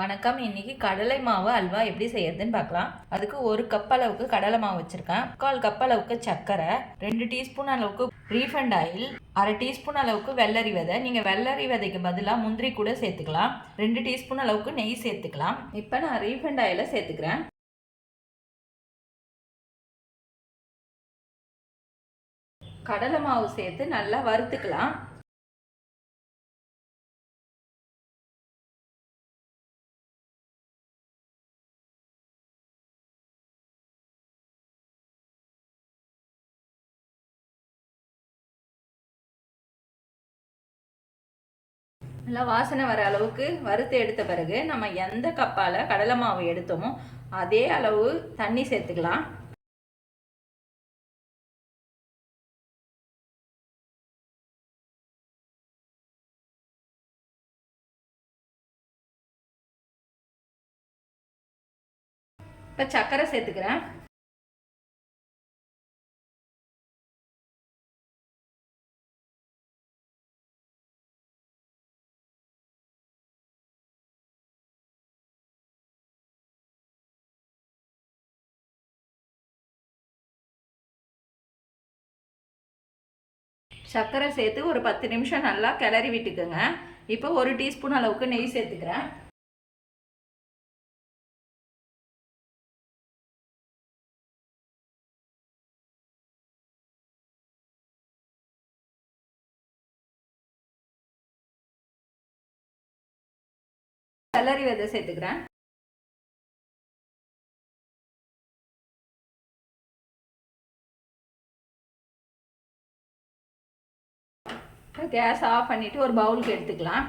வணக்கம். இன்னைக்கு கடலை மாவு அல்வா எப்படி செய்யறதுன்னு பார்க்கலாம். அதுக்கு 1 கப் அளவுக்கு கடலை மாவு வச்சிருக்கேன். 1/4 கப் அளவுக்கு சர்க்கரை, 2 டீஸ்பூன் அளவுக்கு ரீஃபண்ட் ஆயில், 1/2 டீஸ்பூன் அளவுக்கு வெள்ளரி விதை. நீங்க வெள்ளரி விதைக்கு பதிலாக முந்திரி கூட சேர்த்துக்கலாம். 2 டீஸ்பூன் அளவுக்கு நெய் சேர்த்துக்கலாம். இப்போ நான் ரீஃபண்ட் ஆயிலை சேர்த்துக்கிறேன். கடலை மாவு சேர்த்து நல்லா வறுத்துக்கலாம். நல்லா வாசனை வர அளவுக்கு வறுத்து எடுத்த பிறகு நம்ம எந்த கப்பால் கடலை மாவு எடுத்தோமோ அதே அளவு தண்ணி சேர்த்துக்கலாம். இப்போ சர்க்கரை சேர்த்துக்கிறேன். சர்க்கரை சேர்த்து ஒரு 10 நிமிஷம் நல்லா கிளறி விட்டுக்குங்க. இப்போ 1 டீஸ்பூன் அளவுக்கு நெய் சேர்த்துக்கிறேன். வெள்ளரி விதை சேர்த்துக்கிறேன். கேஸ் ஆஃப் பண்ணிட்டு ஒரு பவுலுக்கு எடுத்துக்கலாம்.